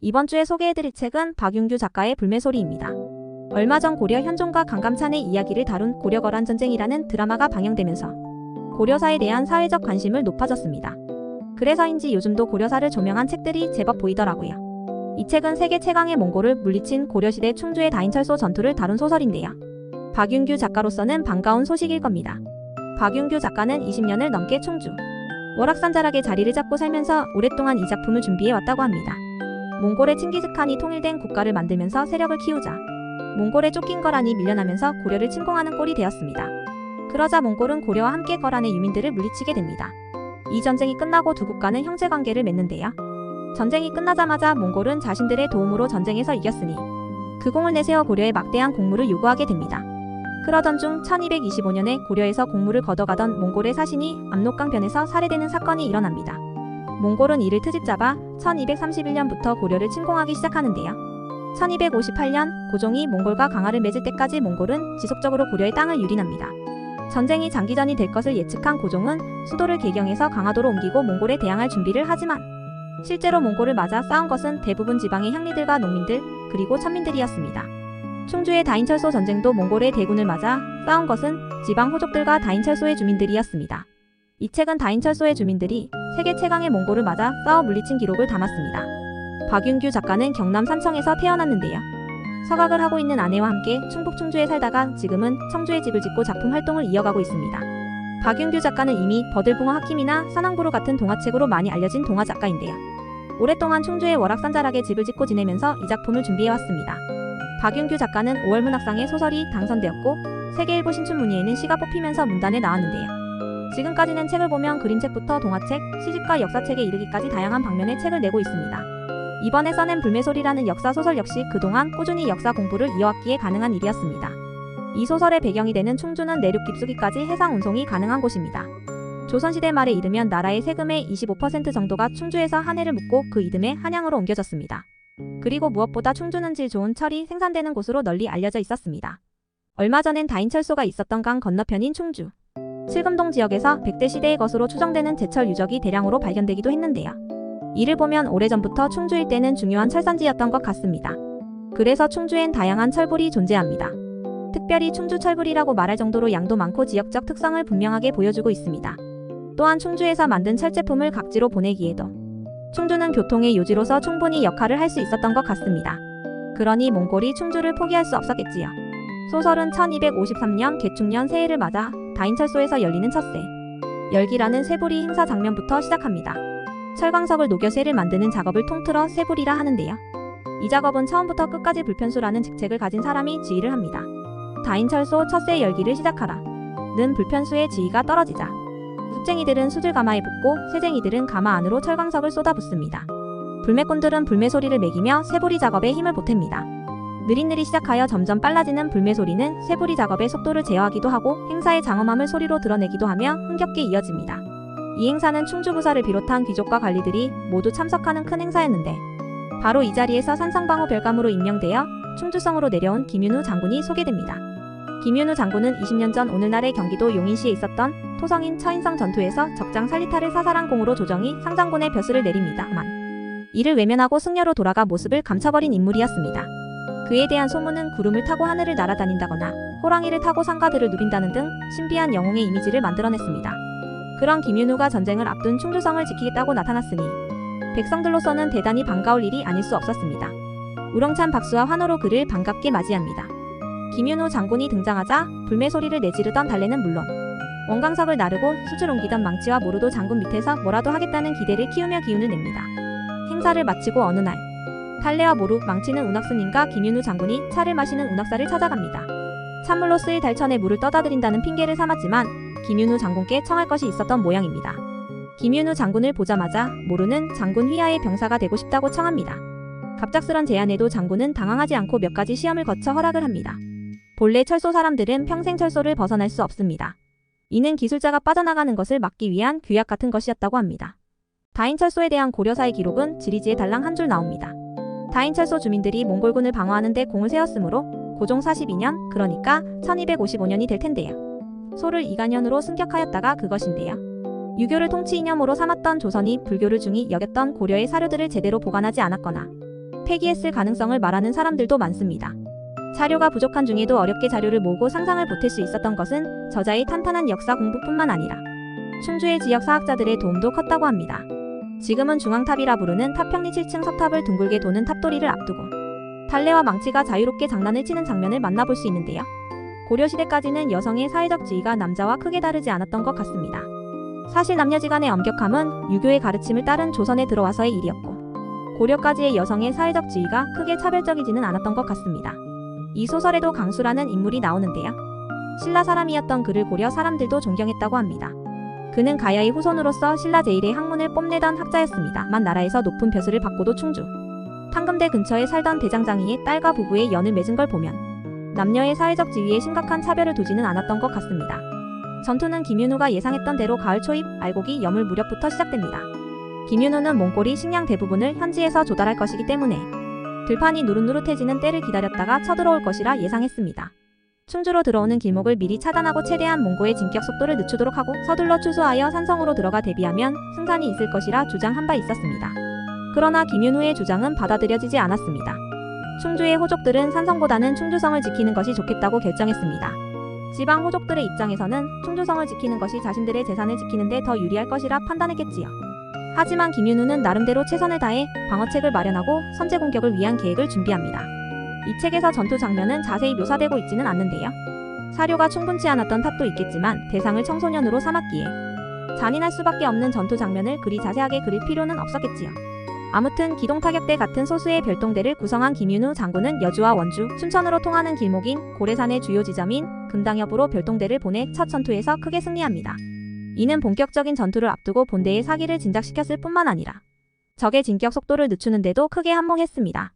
이번 주에 소개해드릴 책은 박윤규 작가의 불매소리입니다. 얼마 전 고려 현종과 강감찬의 이야기를 다룬 고려거란 전쟁이라는 드라마가 방영되면서 고려사에 대한 사회적 관심을 높아졌습니다. 그래서인지 요즘도 고려사를 조명한 책들이 제법 보이더라고요. 이 책은 세계 최강의 몽골을 물리친 고려시대 충주의 다인철소 전투를 다룬 소설인데요. 박윤규 작가로서는 반가운 소식일 겁니다. 박윤규 작가는 20년을 넘게 충주 월악산자락의 자리를 잡고 살면서 오랫동안 이 작품을 준비해왔다고 합니다. 몽골의 칭기즈칸이 통일된 국가를 만들면서 세력을 키우자 몽골에 쫓긴 거란이 밀려나면서 고려를 침공하는 꼴이 되었습니다. 그러자 몽골은 고려와 함께 거란의 유민들을 물리치게 됩니다. 이 전쟁이 끝나고 두 국가는 형제관계를 맺는데요. 전쟁이 끝나자마자 몽골은 자신들의 도움으로 전쟁에서 이겼으니 그 공을 내세워 고려에 막대한 공물을 요구하게 됩니다. 그러던 중 1225년에 고려에서 공물을 걷어가던 몽골의 사신이 압록강변에서 살해되는 사건이 일어납니다. 몽골은 이를 트집잡아 1231년부터 고려를 침공하기 시작하는데요. 1258년 고종이 몽골과 강화를 맺을 때까지 몽골은 지속적으로 고려의 땅을 유린합니다. 전쟁이 장기전이 될 것을 예측한 고종은 수도를 개경해서 강화도로 옮기고 몽골에 대항할 준비를 하지만 실제로 몽골을 맞아 싸운 것은 대부분 지방의 향리들과 농민들 그리고 천민들이었습니다. 충주의 다인철소 전쟁도 몽골의 대군을 맞아 싸운 것은 지방 호족들과 다인철소의 주민들이었습니다. 이 책은 다인철소의 주민들이 세계 최강의 몽골을 맞아 싸워 물리친 기록을 담았습니다. 박윤규 작가는 경남 산청에서 태어났는데요. 서각을 하고 있는 아내와 함께 충북 충주에 살다가 지금은 청주에 집을 짓고 작품 활동을 이어가고 있습니다. 박윤규 작가는 이미 버들붕어 하킴이나 산왕부루 같은 동화책으로 많이 알려진 동화 작가인데요. 오랫동안 충주의 월악산자락에 집을 짓고 지내면서 이 작품을 준비해왔습니다. 박윤규 작가는 5월 문학상에 소설이 당선되었고 세계일보 신춘문예에는 시가 뽑히면서 문단에 나왔는데요. 지금까지는 책을 보면 그림책부터 동화책, 시집과 역사책에 이르기까지 다양한 방면의 책을 내고 있습니다. 이번에 써낸 불매소리라는 역사소설 역시 그동안 꾸준히 역사 공부를 이어왔기에 가능한 일이었습니다. 이 소설의 배경이 되는 충주는 내륙 깊숙이까지 해상 운송이 가능한 곳입니다. 조선시대 말에 이르면 나라의 세금의 25% 정도가 충주에서 한 해를 묵고 그 이듬해 한양으로 옮겨졌습니다. 그리고 무엇보다 충주는 질 좋은 철이 생산되는 곳으로 널리 알려져 있었습니다. 얼마 전엔 다인철소가 있었던 강 건너편인 충주 칠금동 지역에서 백대 시대의 것으로 추정되는 제철 유적이 대량으로 발견되기도 했는데요. 이를 보면 오래전부터 충주 일대는 중요한 철산지였던 것 같습니다. 그래서 충주엔 다양한 철불이 존재합니다. 특별히 충주 철불이라고 말할 정도로 양도 많고 지역적 특성을 분명하게 보여주고 있습니다. 또한 충주에서 만든 철제품을 각지로 보내기에도 충주는 교통의 요지로서 충분히 역할을 할 수 있었던 것 같습니다. 그러니 몽골이 충주를 포기할 수 없었겠지요. 소설은 1253년 개축년 새해를 맞아 다인철소에서 열리는 첫새 열기라는 쇠불이 행사 장면부터 시작합니다. 철광석을 녹여 쇠를 만드는 작업을 통틀어 쇠불이라 하는데요. 이 작업은 처음부터 끝까지 불편수라는 직책을 가진 사람이 지휘를 합니다. 다인철소 첫새 열기를 시작하라 는 불편수의 지휘가 떨어지자 숯쟁이들은 숯을 가마에 붓고 쇠쟁이들은 가마 안으로 철광석을 쏟아붓습니다. 불매꾼들은 불매소리를 매기며 쇠불이 작업에 힘을 보탭니다. 느릿느릿 시작하여 점점 빨라지는 불매소리는 쇠불이 작업의 속도를 제어하기도 하고 행사의 장엄함을 소리로 드러내기도 하며 흥겹게 이어집니다. 이 행사는 충주부사를 비롯한 귀족과 관리들이 모두 참석하는 큰 행사였는데 바로 이 자리에서 산성방호 별감으로 임명되어 충주성으로 내려온 김윤우 장군이 소개됩니다. 김윤우 장군은 20년 전 오늘날의 경기도 용인시에 있었던 토성인 처인성 전투에서 적장 살리타를 사살한 공으로 조정이 상장군의 벼슬을 내립니다만 이를 외면하고 승려로 돌아가 모습을 감춰버린 인물이었습니다. 그에 대한 소문은 구름을 타고 하늘을 날아다닌다거나 호랑이를 타고 상가들을 누빈다는 등 신비한 영웅의 이미지를 만들어냈습니다. 그런 김윤우가 전쟁을 앞둔 충주성을 지키겠다고 나타났으니 백성들로서는 대단히 반가울 일이 아닐 수 없었습니다. 우렁찬 박수와 환호로 그를 반갑게 맞이합니다. 김윤우 장군이 등장하자 불매소리를 내지르던 달래는 물론 원광석을 나르고 숯을 옮기던 망치와 모루도 장군 밑에서 뭐라도 하겠다는 기대를 키우며 기운을 냅니다. 행사를 마치고 어느 날 달래와 모루, 망치는 운학스님과 김윤우 장군이 차를 마시는 운학사를 찾아갑니다. 찬물로 쓰일 달천에 물을 떠다드린다는 핑계를 삼았지만 김윤우 장군께 청할 것이 있었던 모양입니다. 김윤우 장군을 보자마자 모루는 장군 휘하의 병사가 되고 싶다고 청합니다. 갑작스런 제안에도 장군은 당황하지 않고 몇 가지 시험을 거쳐 허락을 합니다. 본래 철소 사람들은 평생 철소를 벗어날 수 없습니다. 이는 기술자가 빠져나가는 것을 막기 위한 규약 같은 것이었다고 합니다. 다인철소에 대한 고려사의 기록은 지리지에 달랑 한 줄 나옵니다. 다인철소 주민들이 몽골군을 방어하는 데 공을 세웠으므로 고종 42년 그러니까 1255년이 될 텐데요. 소를 이간년으로 승격하였다가 그것인데요. 유교를 통치 이념으로 삼았던 조선이 불교를 중히 여겼던 고려의 사료들을 제대로 보관하지 않았거나 폐기했을 가능성을 말하는 사람들도 많습니다. 자료가 부족한 중에도 어렵게 자료를 모으고 상상을 보탤 수 있었던 것은 저자의 탄탄한 역사 공부뿐만 아니라 충주의 지역 사학자들의 도움도 컸다고 합니다. 지금은 중앙탑이라 부르는 타평리 7층 석탑을 둥글게 도는 탑돌이를 앞두고 달래와 망치가 자유롭게 장난을 치는 장면을 만나볼 수 있는데요. 고려시대까지는 여성의 사회적 지위가 남자와 크게 다르지 않았던 것 같습니다. 사실 남녀지간의 엄격함은 유교의 가르침을 따른 조선에 들어와서의 일이었고 고려까지의 여성의 사회적 지위가 크게 차별적이지는 않았던 것 같습니다. 이 소설에도 강수라는 인물이 나오는데요. 신라 사람이었던 그를 고려 사람들도 존경했다고 합니다. 그는 가야의 후손으로서 신라 제1의 학문을 뽐내던 학자였습니다. 만 나라에서 높은 벼슬을 받고도 충주 탕금대 근처에 살던 대장장이의 딸과 부부의 연을 맺은 걸 보면 남녀의 사회적 지위에 심각한 차별을 두지는 않았던 것 같습니다. 전투는 김윤우가 예상했던 대로 가을 초입 알곡이 여물 무렵부터 시작됩니다. 김윤우는 몽골이 식량 대부분을 현지에서 조달할 것이기 때문에 들판이 누릇누릇해지는 때를 기다렸다가 쳐들어올 것이라 예상했습니다. 충주로 들어오는 길목을 미리 차단하고 최대한 몽고의 진격 속도를 늦추도록 하고 서둘러 추수하여 산성으로 들어가 대비하면 승산이 있을 것이라 주장한 바 있었습니다. 그러나 김윤우의 주장은 받아들여지지 않았습니다. 충주의 호족들은 산성보다는 충주성을 지키는 것이 좋겠다고 결정했습니다. 지방 호족들의 입장에서는 충주성을 지키는 것이 자신들의 재산을 지키는 데 더 유리할 것이라 판단했겠지요. 하지만 김윤우는 나름대로 최선을 다해 방어책을 마련하고 선제 공격을 위한 계획을 준비합니다. 이 책에서 전투 장면은 자세히 묘사되고 있지는 않는데요. 사료가 충분치 않았던 탓도 있겠지만 대상을 청소년으로 삼았기에 잔인할 수밖에 없는 전투 장면을 그리 자세하게 그릴 필요는 없었겠지요. 아무튼 기동타격대 같은 소수의 별동대를 구성한 김윤우 장군은 여주와 원주, 춘천으로 통하는 길목인 고래산의 주요 지점인 금당협으로 별동대를 보내 첫 전투에서 크게 승리합니다. 이는 본격적인 전투를 앞두고 본대의 사기를 진작시켰을 뿐만 아니라 적의 진격 속도를 늦추는 데도 크게 한몫했습니다.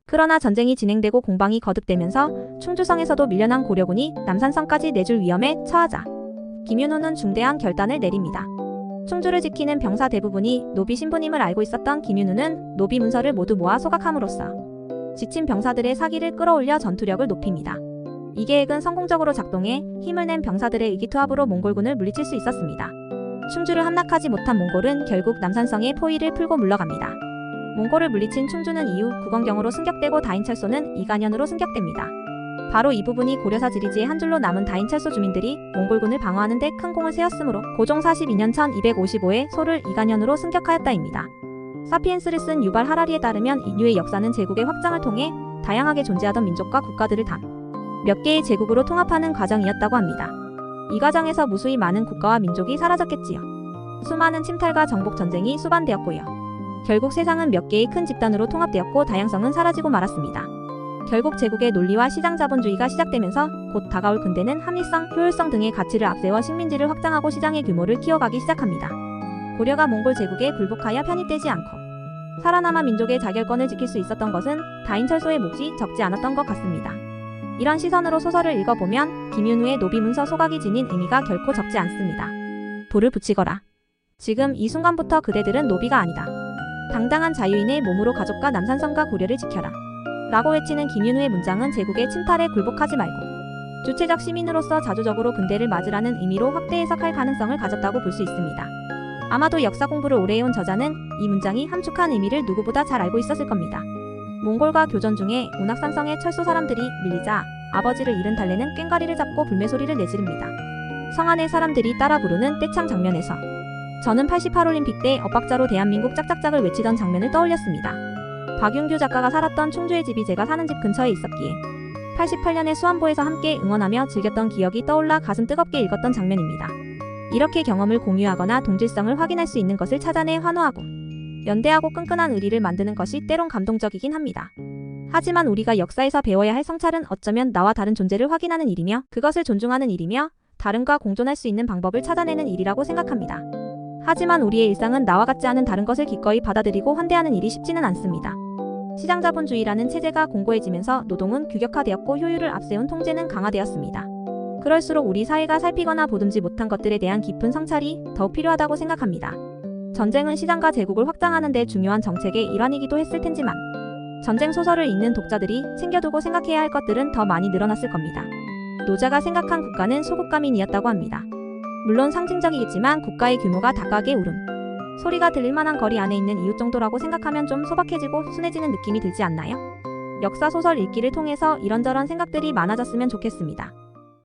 그러나 전쟁이 진행되고 공방이 거듭되면서 충주성에서도 밀려난 고려군이 남산성까지 내줄 위험에 처하자 김윤우는 중대한 결단을 내립니다. 충주를 지키는 병사 대부분이 노비 신분임을 알고 있었던 김윤우는 노비 문서를 모두 모아 소각함으로써 지친 병사들의 사기를 끌어올려 전투력을 높입니다. 이 계획은 성공적으로 작동해 힘을 낸 병사들의 의기투합으로 몽골군을 물리칠 수 있었습니다. 충주를 함락하지 못한 몽골은 결국 남산성에 포위를 풀고 물러갑니다. 몽골을 물리친 충주는 이후 구건경으로 승격되고 다인철소는 이간현으로 승격됩니다. 바로 이 부분이 고려사 지리지의 한 줄로 남은 다인철소 주민들이 몽골군을 방어하는 데 큰 공을 세웠으므로 고종 42년 1255에 소를 이간현으로 승격하였다입니다. 사피엔스를 쓴 유발 하라리에 따르면 인류의 역사는 제국의 확장을 통해 다양하게 존재하던 민족과 국가들을 단 몇 개의 제국으로 통합하는 과정이었다고 합니다. 이 과정에서 무수히 많은 국가와 민족이 사라졌겠지요. 수많은 침탈과 정복 전쟁이 수반되었고요. 결국 세상은 몇 개의 큰 집단으로 통합되었고 다양성은 사라지고 말았습니다. 결국 제국의 논리와 시장 자본주의가 시작되면서 곧 다가올 근대는 합리성, 효율성 등의 가치를 앞세워 식민지를 확장하고 시장의 규모를 키워가기 시작합니다. 고려가 몽골 제국에 굴복하여 편입되지 않고 살아남아 민족의 자결권을 지킬 수 있었던 것은 다인철소의 몫이 적지 않았던 것 같습니다. 이런 시선으로 소설을 읽어보면 김윤우의 노비 문서 소각이 지닌 의미가 결코 적지 않습니다. 불을 붙이거라. 지금 이 순간부터 그대들은 노비가 아니다. 당당한 자유인의 몸으로 가족과 남산성과 고려를 지켜라. 라고 외치는 김윤우의 문장은 제국의 침탈에 굴복하지 말고 주체적 시민으로서 자주적으로 근대를 맞으라는 의미로 확대 해석할 가능성을 가졌다고 볼 수 있습니다. 아마도 역사 공부를 오래 해온 저자는 이 문장이 함축한 의미를 누구보다 잘 알고 있었을 겁니다. 몽골과 교전 중에 운악산성의 철소 사람들이 밀리자 아버지를 잃은 달래는 꽹과리를 잡고 불매소리를 내지릅니다. 성 안의 사람들이 따라 부르는 떼창 장면에서 저는 88올림픽 때 엇박자로 대한민국 짝짝짝을 외치던 장면을 떠올렸습니다. 박윤규 작가가 살았던 충주의 집이 제가 사는 집 근처에 있었기에 88년에 수안보에서 함께 응원하며 즐겼던 기억이 떠올라 가슴 뜨겁게 읽었던 장면입니다. 이렇게 경험을 공유하거나 동질성을 확인할 수 있는 것을 찾아내 환호하고 연대하고 끈끈한 의리를 만드는 것이 때론 감동적이긴 합니다. 하지만 우리가 역사에서 배워야 할 성찰은 어쩌면 나와 다른 존재를 확인하는 일이며 그것을 존중하는 일이며 다른과 공존할 수 있는 방법을 찾아내는 일이라고 생각합니다. 하지만 우리의 일상은 나와 같지 않은 다른 것을 기꺼이 받아들이고 환대하는 일이 쉽지는 않습니다. 시장자본주의라는 체제가 공고해지면서 노동은 규격화되었고 효율을 앞세운 통제는 강화되었습니다. 그럴수록 우리 사회가 살피거나 보듬지 못한 것들에 대한 깊은 성찰이 더욱 필요하다고 생각합니다. 전쟁은 시장과 제국을 확장하는 데 중요한 정책의 일환이기도 했을 텐지만 전쟁 소설을 읽는 독자들이 챙겨두고 생각해야 할 것들은 더 많이 늘어났을 겁니다. 노자가 생각한 국가는 소국가민이었다고 합니다. 물론 상징적이겠지만 국가의 규모가 닭가게 오름, 소리가 들릴 만한 거리 안에 있는 이웃 정도라고 생각하면 좀 소박해지고 순해지는 느낌이 들지 않나요? 역사 소설 읽기를 통해서 이런저런 생각들이 많아졌으면 좋겠습니다.